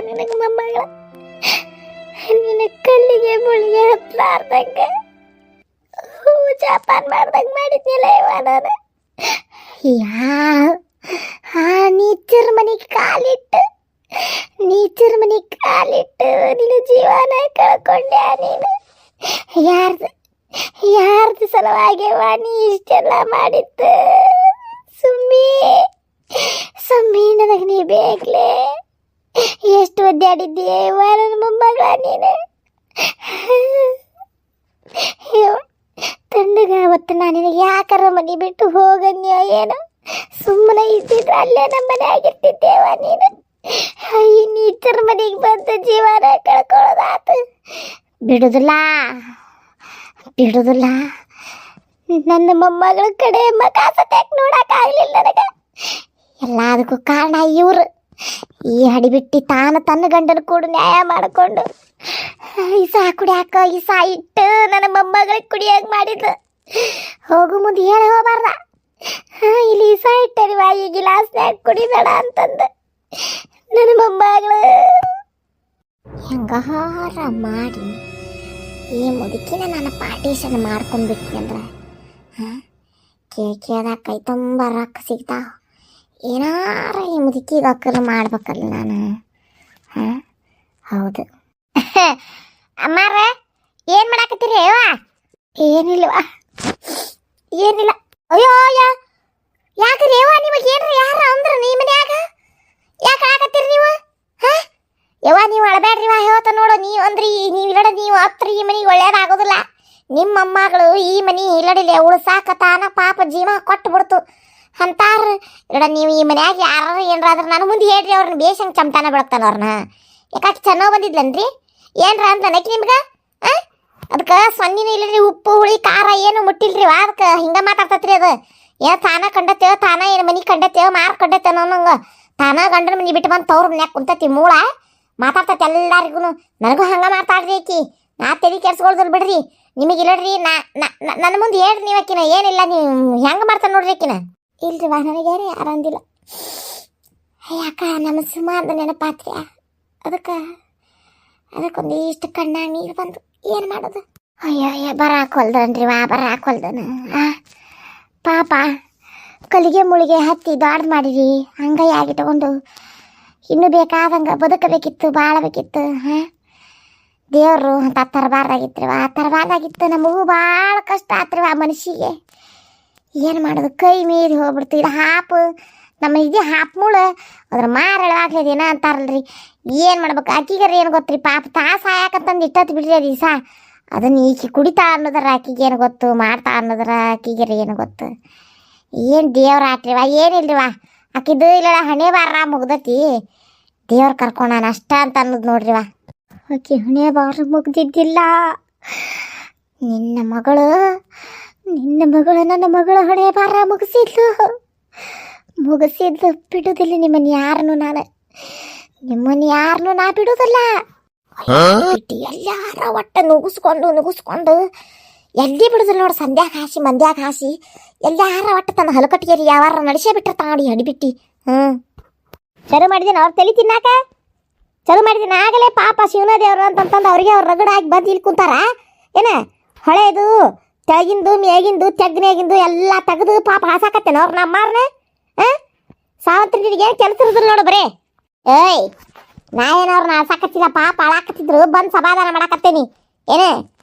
ನಿನಗೆ ಮೊಮ್ಮಗಳ. ನಿನ್ನ ಕಲ್ಲಿಗೆ ಮುಳಿಗೆ ಹತ್ಲಾರ್ದಂಗ ಹೂವು ಜಾಪಾನ್ ಮಾಡ್ದಂಗ ಮಾಡಿದ್ನಿಲ್ಲ ಇವ ನಾನು. ನೀಚರ್ ಮನೆಗೆ ಕಾಲಿಟ್ಟು ನಿನ್ನ ಜೀವನ ಕಳ್ಕೊಂಡ್ಯಾ ನೀನು. ಯಾರ್ದು ಸಲುವಾಗಿವ ನೀ ಇಷ್ಟೆಲ್ಲ ಮಾಡಿತ್ತು? ಸುಮ್ಮಿ ನನಗೆ ನೀ ಬೇಕಲೇ. ಎಷ್ಟು ಒದ್ದಾಡಿದ್ದೀವ ನನ್ನ ಮೊಮ್ಮಗಳ ನೀನು. ತಣ್ಣಗ ಅವತ್ತು ನಾನು ನಿನಗೆ ಯಾಕಾರ ಮನೆ ಬಿಟ್ಟು ಹೋಗನ್ಯೋ ಏನೋ. ಸುಮ್ಮನೆ ಇದ್ದಿದ್ರೆ ಅಲ್ಲೇ ನಮ್ಮ ಮನೆ ಆಗಿರ್ತಿದ್ದೇವ ನೀನು. ನೀಚರ ಮನೆಗೆ ಬಂದು ಜೀವನ ಕಳ್ಕೊಳ್ಳೋದಾತು. ಬಿಡುದಿಲ್ಲ ನನ್ನ ಮೊಮ್ಮಗಳ ಕಡೆ ಮಕಾಸತ್ಯಾಕೆ ನೋಡಕ್ಕಾಗಲಿಲ್ಲ ನನಗೆ. ಎಲ್ಲದಕ್ಕೂ ಕಾರಣ ಇವರು. ಈ ಹಡಿಬಿಟ್ಟಿ ತನ್ನ ಗಂಡನ ಕೂಡ ನ್ಯಾಯ ಮಾಡಿಕೊಂಡು ಇಸಾ ಕುಡಿಯಾಕ ಇಸಾ ಇಟ್ಟು ನನ್ನ ಮೊಮ್ಮಗಳಿಗೆ ಕುಡಿಯಾಗ ಮಾಡಿದ್ದು. ಹೋಗು ಮುಂದೆ ಹೇಳಿ ಹೋಗ್ಬಾರ್ದ. ಇಲ್ಲಿ ಇಸಾ ಇಟ್ಟರಿವ ಈ ಗಿಲಾಸ್ನ್ಯಾಗ ಕುಡಿಬೇಡ ಅಂತಂದು ನನ್ನ ಮೊಮ್ಮಗಳು ಹೆಂಗಾರ ಮಾಡಿ ಈ ಮುದುಕಿನ ನಾನು ಪಾರ್ಟೀಷನ್ ಮಾಡ್ಕೊಂಡ್ಬಿಟ್ನಿ ಅಂದ್ರೆ ಕೇಳ್ದಾಗ ಕೈ ತುಂಬ ರೊಕ್ಕ ಸಿಗ್ತಾವ. ಏನಾರ ಈ ಮುದುಕಿಗೆ ಅಕ್ಕಲು ಮಾಡ್ಬೇಕಲ್ಲ ನಾನು. ಹೌದು. ಅಮ್ಮಾರ ಏನು ಮಾಡಾಕತ್ತೀರಿ? ಏನಿಲ್ವಾ, ಏನಿಲ್ಲ. ಅಯ್ಯೋ ಯಾಕ್ರಿ ನಿಮಗೆ ಏನ್ರಿ ಯಾರ ಅಂದ್ರ ನೀ ಮನ್ಯಾಗ ಯಾಕೆ ಆಗತ್ತೀರಿ ನೀವು? ನೀವು ಅಳಬೇಡ್ರಿವ ಹೇಳ್ತ ನೋಡು. ನೀವು ಅಂದ್ರಿ ನೀವು ಹತ್ರ ಈ ಮನೆಗೆ ಒಳ್ಳೇದಾಗೋದಿಲ್ಲ. ನಿಮ್ಮ ಅಮ್ಮಗಳು ಈ ಮನೆ ಇಲ್ಲಡಿಲ್ಲ ಉಳ್ಸಾಕ ತಾನ ಪಾಪ ಜೀವ ಕೊಟ್ಟು ಬಿಡ್ತು ಅಂತಾರ. ನೀವು ಈ ಮನ್ಯಾಗ ಯಾರು ಏನ್ರಾದ್ರೆ ನಾನು ಮುಂದೆ ಹೇಳ್ರಿ ಅವ್ರನ್ನ ಬೇಸಂಗೆ ಚಮಟಾನ ಬೆಳಗ್ತಾನ ಅವ್ರನ್ನ. ಯಾಕೆ ಚೆನ್ನಾಗಿ ಬಂದಿದ್ಲನ್ರಿ ಏನ್ರ ಅಂತ ನಕ್ಕಿ ನಿಮ್ಗೆ? ಅದಕ್ಕೆ ಸೊನ್ನಿನೂ ಇಲ್ಲರಿ, ಉಪ್ಪು ಹುಳಿ ಖಾರ ಏನು ಮುಟ್ಟಿಲ್ರಿ. ಅದಕ್ಕೆ ಹಿಂಗೆ ಮಾತಾಡ್ತತ್ರಿ. ಅದು ತಾನ ಕಂಡತ್ತೇವ, ತಾನ ಏನು ಮನೆ ಕಂಡತ್ತೇವ, ಮಾರು ಕಂಡತ್ತೇವ ನಂಗೆ. ತಾನ ಗಂಡನ ಮನೆ ಬಿಟ್ಟು ಬಂದು ತವ್ರ ಮನ್ಯಾಗ ಕುಂತತಿ ಮೂಳ ಮಾತಾಡ್ತತಿ ಎಲ್ಲರಿಗೂ. ನನಗೂ ಹಂಗೆ ಮಾತಾಡ್ರಿ ಆಕಿ. ನಾ ತೆರಿ ಕೆಡ್ಸ್ಕೊಳ್ದಲ್ ಬಿಡ್ರಿ. ನಿಮಗೆ ಇಲ್ಲಡ್ರಿ ನನ್ನ ಮುಂದೆ ಹೇಳ್ರಿ ನೀವು ಆಕಿನ. ಏನಿಲ್ಲ ನೀವು ಹೆಂಗೆ ಮಾಡ್ತಾನೆ ನೋಡ್ರಿ ಆಕಿನ. ಇಲ್ರಿ ನನಗೇನು ಯಾರು ಅಂದಿಲ್ಲ. ಯಾಕ ನಮ್ಮ ಸುಮಾರು ನೆನಪಾತ್ರಿ. ಅದಕ್ಕೊಂದು ಇಷ್ಟು ಕಣ್ಣಾಗ ನೀರು ಬಂದು ಏನು ಮಾಡೋದು? ಅಯ್ಯೋ ಬರಾಕೊಲ್ದನ್ರಿ ಬರಾಕೊಲ್ದನ. ಪಾಪ ಕಲಿಗೆ ಮುಳಿಗೆ ಹತ್ತಿ ದೊಡ್ಡ ಮಾಡಿರಿ ಹಂಗೈಯಾಗಿ ತಗೊಂಡು ಇನ್ನೂ ಬೇಕಾದಂಗೆ ಬದುಕಬೇಕಿತ್ತು, ಬಾಳಬೇಕಿತ್ತು. ದೇವರು ಅಂತ ತರಬಾರ್ದಾಗಿತ್ತು. ನಮಗೂ ಭಾಳ ಕಷ್ಟ ಆತ್ರಿವ ಮನುಷ್ಯಗೆ. ಏನು ಮಾಡೋದು? ಕೈ ಮೀರಿ ಹೋಗ್ಬಿಡ್ತು. ಇದು ಹಾಪು ನಮ್ಮ ಇದೆ ಹಾಪ್ ಮುಳು ಅದ್ರ ಮಾರಳವಾಗ್ಲೇದೇನ ಅಂತಾರಲ್ರಿ. ಏನು ಮಾಡ್ಬೇಕು? ಆಕಿಗಾರ ಏನು ಗೊತ್ತ್ರಿ? ಪಾಪ ಸಾಯಾಕಂತಂದು ಇಟ್ಟತ್ತು ಬಿಡ್ರಿ ಅದು ದಿವಸ. ಅದನ್ನು ಈಕಿ ಕುಡಿತಾ ಅನ್ನೋದ್ರ ಆಕಿಗೆ ಏನು ಗೊತ್ತು, ಮಾಡ್ತಾ ಅನ್ನೋದ್ರ ಆಕಿಗಾರ ಏನು ಗೊತ್ತು? ಏನು ದೇವ್ರ ಆಟ್ರಿವ ಏನಿಲ್ರಿವ. ಆಕಿದು ಇಲ್ಲ ಹಣೆ ಬಾರ ಮುಗ್ದತಿ, ದೇವ್ರು ಕರ್ಕೊಂಡಾನ ಅಷ್ಟ ಅಂತ ಅನ್ನೋದು ನೋಡ್ರಿವ. ಆಕಿ ಹಣೆ ಬಾರ ಮುಗ್ದಿದ್ದಿಲ್ಲ. ನಿನ್ನ ಮಗಳು ನನ್ನ ಮಗಳು ಹಣೆ ಬಾರ ಮುಗಿಸಿದ್ಲು ಬಿಡುದಿಲ್ಲ. ನಿಮ್ಮನ್ನು ಯಾರನ್ನು ನಾ ಬಿಡುದಿಲ್ಲ. ಎಲ್ಲಾರ ಒಟ್ಟ ನುಗ್ಗಿಸ್ಕೊಂಡು ಎಲ್ಲಿ ಬಿಡುದಿಲ್ಲ ನೋಡಿ. ಸಂಧ್ಯಾಗ ಹಾಸಿ ಮಂದ್ಯಾಗ ಹಾಸಿ ಎಲ್ಲಾರ ಒಟ್ಟ ತನ್ನ ಹಲಕಟ್ಟಿಗೆರಿ ಯಾವಾರ ನಡೆಸೇ ಬಿಟ್ಟಿರ್ತಾನ ನೋಡಿ ಹಡಿಬಿಟ್ಟಿ. ಚಲು ಮಾಡಿದ್ದೀನಿ ಅವ್ರು ತಲೆ ತಿನ್ನಾಕ ಚಲು ಮಾಡಿದ್ದೀನಿ ಆಗಲೇ. ಪಾಪ ಶಿವನ ದೇವ್ರು ಅಂತಂದು ಅವ್ರಿಗೆ ಅವ್ರು ರಗಡಾಗಿ ಬಂದು ಇಲ್ಲಿ ಕುಂತಾರ. ಏನ ಹಳೇದು ತೆಳಗಿಂದು ಮೇಗಿಂದು ತೆಗ್ಗಿನಾಗಿಂದು ಎಲ್ಲ ತೆಗೆದು ಪಾಪ ಹಾಸಾಕತ್ತೇನೆ ಅವ್ರು ನಮ್ಮಾರನೆ. ಸಾವಂತ್ರಿಗೆ ಕೆಲಸ ಇರೋದಿಲ್ಲ ನೋಡು ಬರೇ. ನಾ ಏನವ್ರನ್ನ ಹಾಸಾಕತ್ತಿಲ್ಲ, ಪಾಪ ಹಾಳಾಕತ್ತಿದ್ರು ಬಂದು ಸಮಾಧಾನ ಮಾಡಾಕತ್ತೇನಿ. ಏನ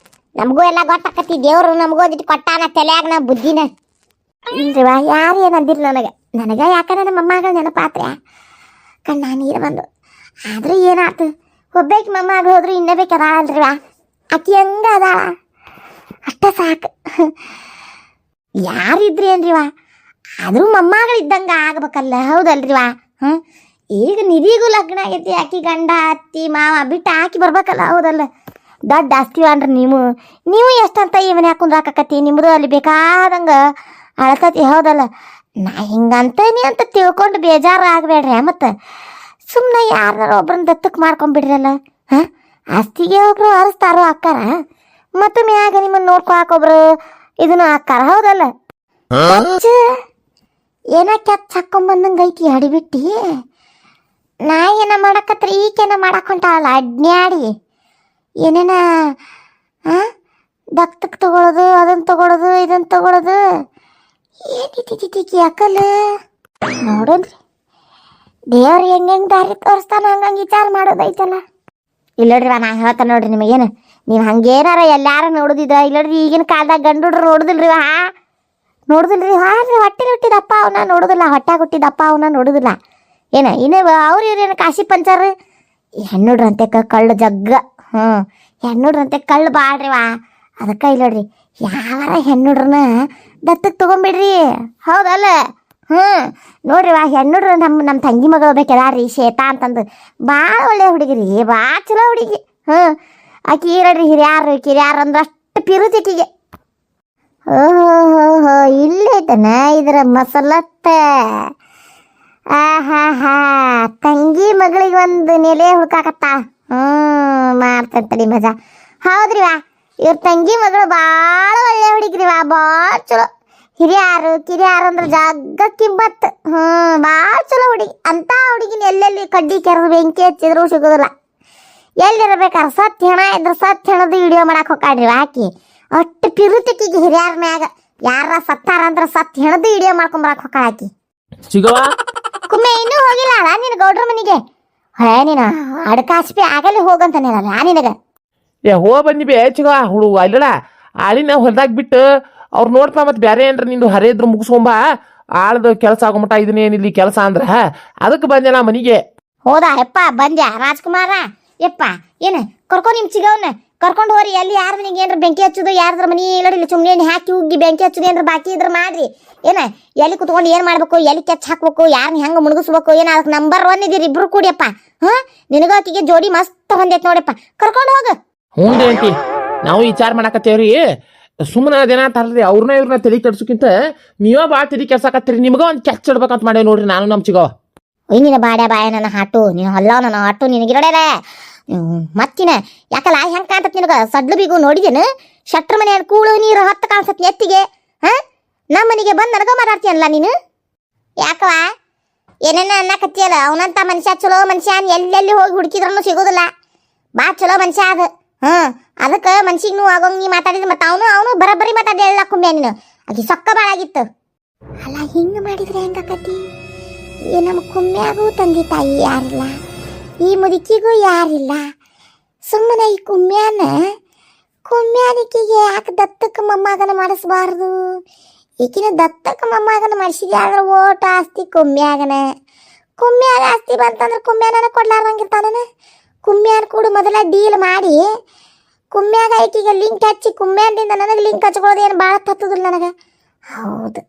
ನಮಗೂ ಎಲ್ಲ ಗೊತ್ತಾಕತ್ತಿ, ದೇವ್ರು ನಮಗೂ ಒಂದಿಟ್ಟು ಕೊಟ್ಟಾನ ತಲೆಯಾಗ ನಾ ಬುದ್ಧಿನ. ಇಲ್ರಿವಾ ಯಾರು ಏನಂದಿಲ್ಲ ನನಗೆ ಯಾಕೆ ನನ್ನ ಮೊಮ್ಮಗಳ ನೆನಪಾತ್ರೆ ಕಣ್ಣ ನೀರು ಬಂದು. ಆದ್ರೆ ಏನಾಯ್ತು, ಒಬ್ಬೇಕಿ ಮೊಮ್ಮಗಳು ಹೋದ್ರು ಇನ್ನಬೇಕದ ಅಲ್ರಿವಾ. ಆಕಿ ಹಂಗ ಅದ ಅಷ್ಟ ಸಾಕು. ಯಾರಿದ್ರಿ ಏನ್ರಿವಾ, ಆದ್ರೂ ಮೊಮ್ಮಗಳು ಇದ್ದಂಗ ಆಗ್ಬೇಕಲ್ಲ, ಹೌದಲ್ರಿವಾ? ಈಗ ನಿಧಿಗೂ ಲಗ್ನ ಆಗೈತಿ, ಆಕಿ ಗಂಡ ಅತ್ತಿ ಮಾವ ಬಿಟ್ಟು ಆಕಿ ಬರ್ಬೇಕಲ್ಲ, ಹೌದಲ್ಲ? ದೊಡ್ಡ ಆಸ್ತಿ ಅನ್ರಿ ನೀವು ಎಷ್ಟಂತ ಈ ಮನೆ ಹಾಕೊಂಡ್ ಹಾಕಕತ್ತಿ, ನಿಮ್ಮದು ಅಲ್ಲಿ ಬೇಕಾದಂಗ ಅಳತತಿ, ಹೌದಲ್ಲ? ನಾ ಹಿಂಗಂತೇನಿ ಅಂತ ತಿಳ್ಕೊಂಡು ಬೇಜಾರು ಆಗಬೇಡ್ರಿ. ಮತ್ತು ಸುಮ್ಮನೆ ಯಾರು ಒಬ್ರನ್ನ ದತ್ತಕ್ಕೆ ಮಾಡ್ಕೊಂಡ್ಬಿಡ್ರಲ್ಲ. ಆಸ್ತಿಗೆ ಒಬ್ರು ಅರಸ್ತಾರೋ ಅಕ್ಕಾರ, ಮತ್ತು ಮ್ಯಾಗ ನಿಮ್ಮನ್ನು ನೋಡ್ಕೊಳಕೊಬ್ರು ಇದನ್ನು ಅಕ್ಕಾರ, ಹೌದಲ್ಲ? ಏನ ಕೆಚ್ಚ ಹಾಕೊಂಬಂದಂಗೆ ಐತಿ ಅಡಿಬಿಟ್ಟಿ. ನಾ ಏನ ಮಾಡಕತ್ರ ಈಗೇನ ಮಾಡಕ್ ಹೊಂಟಾಳಲ್ಲ ಅಡ್ನ್ಯಾಡಿ ಏನೇನ ದತ್ತಕ್ಕೆ ತಗೊಳ್ಳೋದು ಅದನ್ನ ತಗೊಳ್ಳೋದು ಇದನ್ನ ತಗೊಳ್ಳೋದು ಏನಿತಿ ಅಕಲ್ ನೋಡೋದ್ರಿ ದೇವ್ರು ಹೆಂಗೆ ದಾರಿ ತೋರಿಸ್ತಾನ ಹಂಗಂಗೆ ವಿಚಾರ ಮಾಡೋದೈತಲ್ಲ. ಇಲ್ಲಡ್ರಿ ನಾ ಹೇಳ್ತಾನೆ ನೋಡ್ರಿ ನಿಮಗೇನು ನೀವು ಹಂಗೇನಾರ ಎಲ್ಲಾರ ನೋಡೋದಿದ್ರ ಇಲ್ಲಡ್ರಿ ಈಗಿನ ಕಾಲದಾಗ ಗಂಡುಡ್ರು ನೋಡುದಿಲ್ರಿ ನೋಡುದಿಲ್ರಿ ಹಾಂ ಹೊಟ್ಟೆಲಿ ಹುಟ್ಟಿದಪ್ಪ ಅವನ ನೋಡುದಿಲ್ಲ ಹೊಟ್ಟಾಗ ಹುಟ್ಟಿದಪ್ಪ ಅವನ ನೋಡುದಿಲ್ಲ ಏನ ಇನ್ನೇ ಅವ್ರು ಇವ್ರೇನು ಕಾಶಿ ಪಂಚಾರ ಹೆಣ್ಣುಡ್ರಂತೆ ಕಳ್ಳು ಜಗ್ಗ ಹೆಣ್ಣುಡ್ರಂತೆ ಕಳ್ಳು ಬಾಳ್ರಿವಾ ಅದಕ್ಕೆ ಇಲ್ಲಡ್ರಿ ಯಾವಾರ ಹೆಣ್ಣುಡ್ರನ್ನ ದತ್ತಕ್ಕೆ ತಗೊಂಬಿಡ್ರಿ ಹೌದಲ್ಲ ನೋಡ್ರಿ ಹೆಣ್ಣುಡ್ರು ನಮ್ಮ ತಂಗಿ ಮಗಳು ಬೇಕದಾರ್ರಿ ಶ್ವೇತಾ ಅಂತಂದು ಭಾಳ ಒಳ್ಳೆ ಹುಡುಗಿರಿ ಭಾಳ ಚಲೋ ಹುಡುಗಿ ಆಕಿ ಇರಡ್ರಿ ಹಿರಿಯಾರು ಕಿರಿಯಾರು ಅಂದ್ರೆ ಅಷ್ಟು ಪಿರುತಿಕಿಗೆ ಓಹೋ ಇಲ್ಲೇ ಐತನ ಇದ್ರ ಮಸಲತ್ತ ಹಾ ತಂಗಿ ಮಗಳಿಗೆ ಒಂದು ನೆಲೆ ಹುಡ್ಕಾಕತ್ತ ಮಾಡ್ತಂತಡಿ ಮಜಾ ಹೌದ್ರಿವಾ ಇವ್ರ ತಂಗಿ ಮಗಳು ಭಾಳ ಒಳ್ಳೆ ಹುಡುಗಿರಿವಾ ಭಾಳ ಚಲೋ ಹಿರಿಯಾರು ಕಿರಿಯಾರು ಅಂದ್ರೆ ಜಗ್ಗ ಕಿಮ್ಮತ್ತು ಭಾಳ ಚಲೋ ಹುಡುಗಿ ಅಂತ ಹುಡುಗಿನ ಎಲ್ಲೆಲ್ಲಿ ಕಡ್ಡಿ ಕೆರೆದು ಬೆಂಕಿ ಹಚ್ಚಿದ್ರು ಸಿಗೋದಿಲ್ಲ ಎಲ್ಲಿರ್ಬೇಕಾರೆ ಸತ್ ಹೆಣ ಇದ್ರೆ ಸತ್ ಹೆಣದು ವಿಡಿಯೋ ಮಾಡಕ್ಕೆ ಹೋಗ್ಕಾಡ್ರಿ ಹಾಕಿ ಅಷ್ಟು ಪಿರುತಿಕಿಗೆ ಹಿರಿಯಾರ ಮ್ಯಾಗ ಯಾರ ಸತ್ತಾರ ಅಂದ್ರೆ ಸತ್ ಹೆಣದು ವಿಡಿಯೋ ಮಾಡ್ಕೊಂಬರಕ್ಕೆ ಹೋಗ್ಕ ಹಾಕಿ ಕುಮ್ಮೆ ಇನ್ನೂ ಹೋಗಿಲ್ಲ ಅಲ್ಲ ನಿನ್ನ ಗೌಡ್ರ ಮನೆಗೆ ನೀನು ಅಡ್ಕಾಸ್ಪಿ ಆಗಲಿ ಹೋಗಂತಾನೆ ನಿನಗೆ ಹೋ ಬಂದಿ ಬೇ ಚಿಗ ಹುಡುಗ ಅಲ್ಲಡ ಆಳಿನ ಹೊಲ್ದಾಗ ಬಿಟ್ಟು ಅವ್ರು ನೋಡ್ತಾ ಮತ್ತೆ ಬೇರೆ ಏನ್ರ ನಿಂದು ಹರಿದ್ರು ಮುಗಿಸ್ಕೊಂಬ ಆಳ್ದು ಕೆಲಸ ಆಗೋಮಟ ಇದನ್ನೇನಿಲ್ಲಿ ಕೆಲಸ ಅಂದ್ರ ಅದಕ್ಕೆ ಬಂದೆ ನಾ ಮನಿಗೆ ಹೋದಾ ಯಪ್ಪ ಬಂದ್ಯಾ ರಾಜ್ಕುಮಾರ ಯಪ್ಪ ಏನ ಕರ್ಕೊ ನಿಮ್ ಚಿಗವನ್ನ ಕರ್ಕೊಂಡು ಹೋರಿ ಎಲ್ಲಿ ಯಾರ ಮನೆಗೆ ಏನ್ರ ಬೆಂಕಿ ಹಚ್ಚುದು ಯಾರ್ದ್ರ ಮನಿ ಇಲ್ಲಡಿಲ್ಲ ಸುಮ್ಮನೆ ಹಾಕಿ ಉಗ್ಗಿ ಬೆಂಕಿ ಹಚ್ಚುದು ಏನ್ರ ಬಾಕಿ ಇದ್ರ ಮಾಡ್ರಿ ಏನ ಎಲ್ಲಿ ಕುತ್ಕೊಂಡು ಏನ್ ಮಾಡ್ಬೇಕು ಎಲ್ಲಿ ಕೆಚ್ಚ ಹಾಕ್ಬೇಕು ಯಾರನ್ನ ಹೆಂಗ ಮುಣಗಿಸ್ಬೇಕು ಏನ ಅದಕ್ಕೆ ನಂಬರ್ 1 ಇದೀರಿ ಇಬ್ರು ಕೂಡಿಯಪ್ಪ ನಿನಗಾಕಿಗೆ ಜೋಡಿ ಮಸ್ತ್ ಹೊಂದೈತ್ ನೋಡಪ್ಪ ಕರ್ಕೊಂಡು ಹೋಗ ಹ್ಞೂ ಆಂಟಿ ನಾವು ವಿಚಾರ ಮಾಡಕತ್ತೇವ್ರಿ ಸುಮ್ಮನೆ ಅದೇನ ತರ್ರಿ ಅವ್ರನ್ನ ಇವ್ರನ್ನ ತಲೆ ಕೆಡ್ಸೋಕ್ಕಿಂತ ನೀವ ಭಾಳ ತಲೆ ಕೆಡ್ಸಾಕತ್ತೀರಿ ನಿಮ್ಗ ಒಂದು ಕೆಚ್ಚ ಇಡ್ಬೇಕಂತ ಮಾಡೇವಿ ನೋಡ್ರಿ ನಾನು ನಮ್ಮ ಚಿಗವ ನಿನ್ನ ಬಾಡ್ಯ ಬಾಯ ನನ್ನ ಹಾಟು ನೀನು ಹೊಲ್ಲ ನನ್ನ ಹಾಟು ನಿನಗಿರೋಡೇ ಮತ್ತಿನ ಯಾಕಲ್ಲ ಹೆಂಗ್ ಕಾಣ್ತತ್ ನಿನಗ ಸಡ್ಲು ಬೀಗು ನೋಡಿದೇನು ಶಟ್ರ ಮನೆ ಕೂಳು ನೀರು ಹತ್ತ ಕಾಣ್ಸತ್ ಎತ್ತಿಗೆ ನಮ್ಮ ಮನೆಗೆ ಬಂದು ನನಗ ಮಾತಾಡ್ತೀಯಲ್ಲ ನೀನು ಯಾಕವ ಏನೇನ ಅನ್ನಕತ್ತಿಯಲ್ಲ ಅವನಂತ ಮನುಷ್ಯ ಚಲೋ ಮನುಷ್ಯ ಎಲ್ಲೆಲ್ಲಿ ಹೋಗಿ ಹುಡುಕಿದ್ರೂ ಸಿಗೋದಿಲ್ಲ ಬಾ ಚಲೋ ಮನುಷ್ಯ ಅದ ಅದಕ್ಕೆ ಮನ್ಸಿಗೆ ನೀವು ಆಗೋಂಗ್ ನೀ ಮಾತಾಡಿದ್ರೆ ಮತ್ತೆ ಅವನು ಬರಬರಿ ಮಾತಾಡಿ ಎಲ್ಲ ಕುಂಬೆ ನೀನು ಅದು ಸೊಕ್ಕ ಭಾಳ ಆಗಿತ್ತು ಅಲ್ಲ ಹಿಂಗೆ ಮಾಡಿದ್ರೆ ಹೆಂಗಾಕತಿ ನಮ್ಮ ಕುಮ್ಮ್ಯಾಗೂ ತಂದೆ ತಾಯಿ ಯಾರಿಲ್ಲ ಈ ಮುದುಕಿಗೂ ಯಾರಿಲ್ಲ ಸುಮ್ಮನೆ ಈ ಕುಮ್ಮ್ಯಾನಿಕಿಗೆ ಯಾಕೆ ದತ್ತಕ್ಕೆ ಮೊಮ್ಮಗನ ಮಾಡಿಸ್ಬಾರ್ದು ಈಕಿನ ದತ್ತಕ್ಕೆ ಮೊಮ್ಮಗನ ಮಾಡಿಸಿದ್ಯಾ ಆದ್ರೆ ಓಟ ಆಸ್ತಿ ಕುಮ್ಮ್ಯಾಗ ಆಸ್ತಿ ಬಂತಂದ್ರೆ ಕುಮ್ಮ್ಯಾನ ಕೊಡ್ಲಾರ್ದಂಗಿರ್ತಾನ ಕುಮ್ಮ್ಯಾನ ಕೂಡ ಮೊದಲ ಡೀಲ್ ಮಾಡಿ ಕುಮ್ಮ್ಯಾಗ ಈಕಿಗೆ ಲಿಂಕ್ ಹಚ್ಚಿ ಕುಮ್ಮ್ಯಾನಿಂದ ನನಗೆ ಲಿಂಕ್ ಹಚ್ಕೊಳ್ಳೋದೇನು ಭಾಳ ತತ್ತದಿಲ್ಲ ನನಗೆ ಹೌದು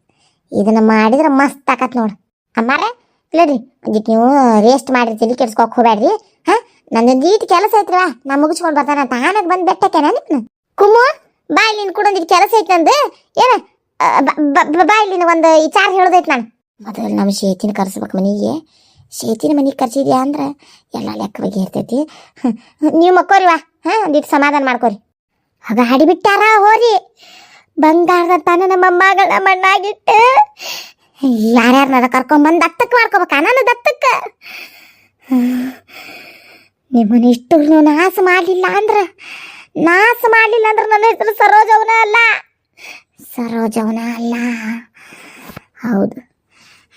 ಇದನ್ನು ಮಾಡಿದ್ರೆ ಮಸ್ತ್ ಆಕತ್ ನೋಡು ಅಮ್ಮಾರ ಇಲ್ಲರಿ ಒಂದಿಟ್ಟು ನೀವು ರೇಸ್ಟ್ ಮಾಡಿರ್ತೀರಿ ಕೆಡ್ಸ್ಕೊಕ್ ಹೋಗ್ಬೇಡ್ರಿ ನಂದೊಂದು ಈಟ್ ಕೆಲಸ ಐತ್ರಿವಾ ನಾ ಮುಗಿಸ್ಕೊಂಡು ಬರ್ತಾನ ಅಂತ ಆಮೇಲೆ ಬಂದು ಬೆಟ್ಟಕ್ಕೇನ ನಿಮ್ನ ಕುಮ್ಮು ಬಾಯ್ ನೀನು ಕೂಡ ಒಂದಿಟ್ಟು ಕೆಲಸ ಐತೆ ನಂದು ಏನ ಬಾಯ್ ನೀನು ಒಂದು ವಿಚಾರ ಹೇಳೋದೈತೆ ನಾನು ಮೊದಲು ನಮ್ಮ ಶೇತಿನ ಕರ್ಸ್ಬೇಕು ಮನೆಗೆ ಶೇತಿನ ಮನೆಗೆ ಕರ್ಸಿದ್ಯಾ ಅಂದ್ರೆ ಎಲ್ಲ ಲೆಕ್ಕ ಬಗ್ಗೆ ಇರ್ತೈತಿ ನೀವು ಮಕ್ಕೋರಿವಾ ಒಂದಿಟ್ಟು ಸಮಾಧಾನ ಮಾಡ್ಕೋರಿ ಆಗ ಹಾಡಿಬಿಟ್ಟಾರ ಹೋರಿ ಬಂಗಾರದ ತಾನ ನಮ್ಮ ಮಗಳ ಮಣ್ಣಾಗಿಟ್ಟು ಯಾರ್ಯಾರನ್ನ ಕರ್ಕೊಂಬಂದು ದತ್ತಕ್ಕೆ ಮಾಡ್ಕೋಬೇಕ ನಾನು ದತ್ತಕ್ಕೆ ನಿಮ್ಮನ್ನ ಇಷ್ಟು ನಾಶ ಮಾಡಲಿಲ್ಲ ಅಂದ್ರೆ ನನ್ನ ಹೆಸರು ಸರೋಜವನ ಅಲ್ಲ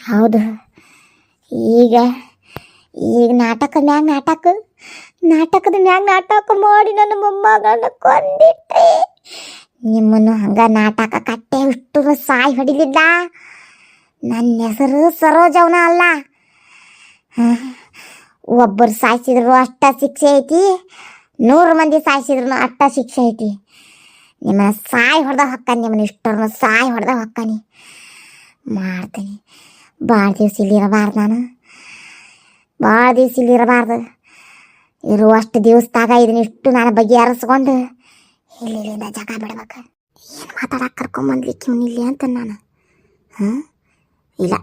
ಹೌದು ಈಗ ನಾಟಕದ ಮ್ಯಾಗ ನಾಟಕ ಮಾಡಿ ನನ್ನ ಮೊಮ್ಮಗಳನ್ನ ಕೊಂದಿಟ್ರಿ ನಿಮ್ಮನ್ನು ಹಂಗ ನಾಟಕ ಕಟ್ಟೆ ಇಷ್ಟು ಸಾಯಿ ಹೊಡಿಲಿಲ್ಲ ನನ್ನ ಹೆಸರು ಸರೋಜವನ ಅಲ್ಲ ಒಬ್ಬರು ಸಾಯಿಸಿದ್ರು ಅಷ್ಟ ಶಿಕ್ಷೆ ಐತಿ 100 ಮಂದಿ ಸಾಯಿಸಿದ್ರು ಅಷ್ಟ ಶಿಕ್ಷೆ ಐತಿ ನಿಮ್ಮನ್ನ ಸಾಯಿ ಹೊಡೆದ ಹೊಕ್ಕಾನಿ ನಿಮ್ಮನ್ನ ಇಷ್ಟರನ್ನ ಸಾಯಿ ಹೊಡೆದ ಹೊಕ್ಕಾನಿ ಮಾಡ್ತೀನಿ ಭಾಳ ದಿವ್ಸ ಇಲ್ಲಿರಬಾರ್ದು ನಾನು ಇರುವಷ್ಟು ದಿವಸದಾಗ ಇದನ್ನ ಇಷ್ಟು ನಾನು ಬಗೆಹರಿಸ್ಕೊಂಡು ಇಲ್ಲಿಂದ ಜಗ ಬಿಡ್ಬೇಕು ಏನು ಮಾತಾಡಕ್ಕೆ ಕರ್ಕೊಂಬಂದ್ಲಿಕ್ಕೆ ಇವನಿಲ್ಲಿ ಅಂತ ನಾನು ಇಲ್ಲ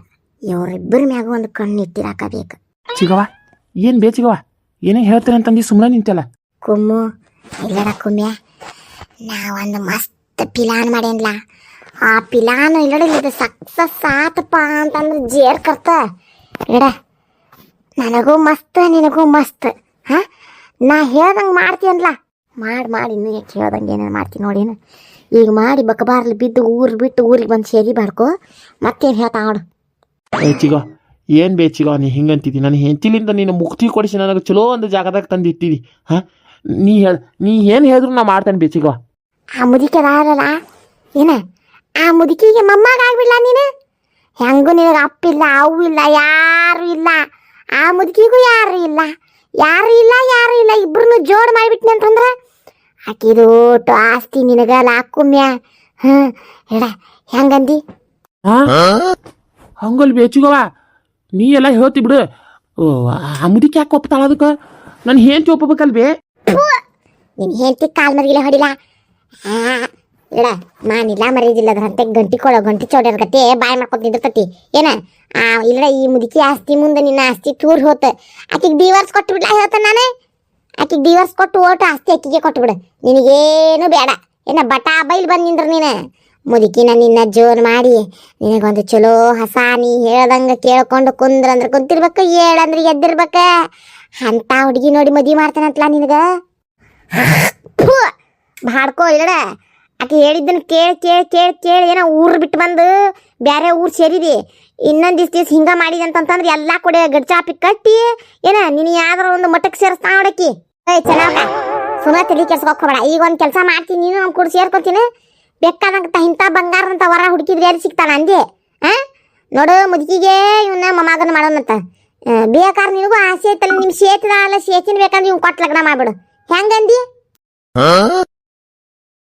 ಇವರಿಬ್ಬರ ಮ್ಯಾಗ ಒಂದು ಕಣ್ಣು ಇಟ್ಟಿರಾಕಬೇಕು ಚಿಗವ ಏನು ಬೇ ಚಿಗವ ಏನೇ ಹೇಳ್ತಾರೆ ಅಂತಂದು ಸುಮ್ಮನೆ ನಿಂತಲ್ಲ ಕುಮ್ಮು ಇಲ್ಲಡ ಕುಮ್ಯ ನಾವೊಂದು ಮಸ್ತ್ ಪಿಲಾನ್ ಮಾಡೇನ್ಲ ಆ ಪಿಲಾನ್ ಇಲ್ಲಡ ಸಕ್ಸಸ್ ಆತಪ್ಪ ಅಂತಂದ್ರೆ ಜೇರ್ ಕರ್ತ ಇಡ ನನಗೂ ಮಸ್ತ್ ನಿನಗೂ ಮಸ್ತ್. ಹಾ, ನಾ ಹೇಳ್ದಂಗೆ ಮಾಡ್ತೀಯನ್ಲ, ಮಾಡಿ ಇನ್ನೂ ಯಾಕೆ ಹೇಳ್ದಂಗೆ ಏನೇನು ಮಾಡ್ತೀನಿ ನೋಡೇನು. ಈಗ ಮಾಡಿ ಬಕಬಾರ್ಲಿ ಬಿದ್ದು ಊರು ಬಿಟ್ಟು ಊರಿಗೆ ಬಂದು ಸೇರಿ ಬಾಡ್ಕೊ. ಮತ್ತೇನು ಹೇಳ್ತಾ ನೋಡು. ಚಿಗೋ ಏನು ಬೇಚಿಗೋ ನೀ ಹಿಂಗಂತಿದ್ದಿ. ನನ್ನ ಹೆಂಚಿಲಿಂದ ನೀನು ಮುಕ್ತಿ ಕೊಡಿಸಿ ನನಗೆ ಚಲೋ ಒಂದು ಜಾಗದಾಗ ತಂದು ಇಟ್ಟಿದಿ. ಹಾಂ, ನೀ ಏನು ಹೇಳಿದ್ರು ನಾ ಮಾಡ್ತೇನೆ ಬೇಚಿಗೋ. ಆ ಮುದುಕಿ ಅದಾರಲ್ಲ ಏನ, ಆ ಮುದುಕಿಗೆ ಮೊಮ್ಮಗ ಆಗ್ಬಿಡ್ಲ ನೀನು. ಹೆಂಗೂ ನಿನಗೆ ಅಪ್ಪಿಲ್ಲ ಅವು ಇಲ್ಲ ಯಾರು ಇಲ್ಲ, ಆ ಮುದುಕಿಗೂ ಯಾರು ಇಲ್ಲ. ಇಬ್ರು ಜೋಡ್ ಮಾಡಿಬಿಟ್ನಿ ಅಂತಂದ್ರೆ ಆಕಿದು ಆಸ್ತಿ ನಿನಗ ಲಾಕುಮ್ಯ. ಹೇಳ ಹೆಂಗಂದಿ? ಹಂಗಲ್ ಬೇಚಿಗವ, ನೀ ಎಲ್ಲ ಹೇಳ್ತಿ ಬಿಡು. ಆ ಮುದುಕಿ ಯಾಕೆ ಒಪ್ತಾಳ ಅದಕ್ಕೆ? ನನ್ನ ಹೆಂಡತಿ ಒಪ್ಪಬೇಕಲ್ ಬೇ. ನಿನ್ನ ಹೆಂಡತಿ ಕಾಲ್ ಮರಿಗಿಲ್ಲ ಹೊಡಿಲ್ಲ. ಇಡ ಮಾನಿಲ್ಲ ಮರೀದಿಲ್ಲ ಅದ್ರಂತೆ ಗಂಟಿ ಚೌಡ್ಯದ ಗತಿ ಬಾಯ್ ಮಾಡ್ಕೊತ ನಿಂದಿರ್ತತಿ ಏನ. ಇಲ್ಲ ಈ ಮುದುಕಿ ಆಸ್ತಿ ಮುಂದೆ ನಿನ್ನ ಆಸ್ತಿ ತೂರ್ ಹೋತ. ಆಕಿಗೆ ಡಿವರ್ಸ್ ಕೊಟ್ಟು ಬಿಡ್ಲಾ ಹೇಳ್ತಾನೆ ನಾನು. ಆಕಿಗೆ ಡಿವರ್ಸ್ ಕೊಟ್ಟು ಓಟು ಆಸ್ತಿ ಆಕಿಗೆ ಕೊಟ್ಟು ಬಿಡು. ನಿನಗೇನು ಬೇಡ ಏನ, ಬಟಾ ಬೈಲ್ ಬಂದು ನಿಂದ್ರ ನೀನು. ಮುದುಕಿನ ನಿನ್ನ ಜೋರ್ ಮಾಡಿ ನಿನಗೊಂದು ಚಲೋ ಹೊಸ ನೀ ಹೇಳ್ದಂಗೆ ಕೇಳ್ಕೊಂಡು ಕುಂದ್ರಂದ್ರೆ ಕುಂತಿರ್ಬೇಕು, ಹೇಳಂದ್ರೆ ಎದ್ದಿರ್ಬೇಕ. ಅಂತ ಹುಡುಗಿ ನೋಡಿ ಮದುವೆ ಮಾಡ್ತಾನಂತಲ ನಿನಗ. ಬಾಡ್ಕೋ ಇಲ್ಲಡ. ಆಕೆ ಹೇಳಿದ್ದನ್ನು ಕೇಳಿ ಏನೋ ಊರು ಬಿಟ್ಟು ಬಂದು ಬೇರೆ ಊರು ಸೇರಿದಿ. ಇನ್ನೊಂದು ದಿವ್ಸ ಹಿಂಗೆ ಮಾಡಿದೆ ಅಂತಂತಂದ್ರೆ ಎಲ್ಲ ಕೊಡೆ ಗಡ್ಚಾಪಿ ಕಟ್ಟಿ ಏನ ನೀನು ಯಾವ್ದಾರ ಒಂದು ಮಠಕ್ಕೆ ಸೇರಿಸ್ತಾ ನೋಡಕ್ಕಿ. ಚೆನ್ನಾಗ ಸುಮ್ಮನೆ ತಲೆ ಕೆಲ್ಸಕ್ಕೆ ಹೋಗ್ಬೇಡ. ಈಗ ಒಂದು ಕೆಲಸ ಮಾಡ್ತೀನಿ, ನೀನು ನಮ್ಮ ಕೂಡ ಸೇರ್ಕೊತೀನಿ. ಬೇಕಾದಂತ ಇಂಥ ಬಂಗಾರ ಅಂತ ಹೊರ ಹುಡುಕಿದ್ರೆ ಎಲ್ಲಿ ಸಿಗ್ತಾನ ಅಂದೆ. ನೋಡು ಮುದುಕಿಗೆ ಇವನ್ನ ಮೊಮ್ಮಗನ ಮಾಡೋಣಂತ. ಬೇಕಾದ್ರೆ ನಿನಗೂ ಆಸೆ ಐತಲ್ಲ, ನಿಮ್ಮ ಸೇತದ ಅಲ್ಲ ಸೇತಿನ ಬೇಕಂದ್ರೆ ಇವ್ನು ಕೊಟ್ಟು ಲಗ್ನ ಮಾಡ್ಬಿಡು. ಹೆಂಗಂದಿ?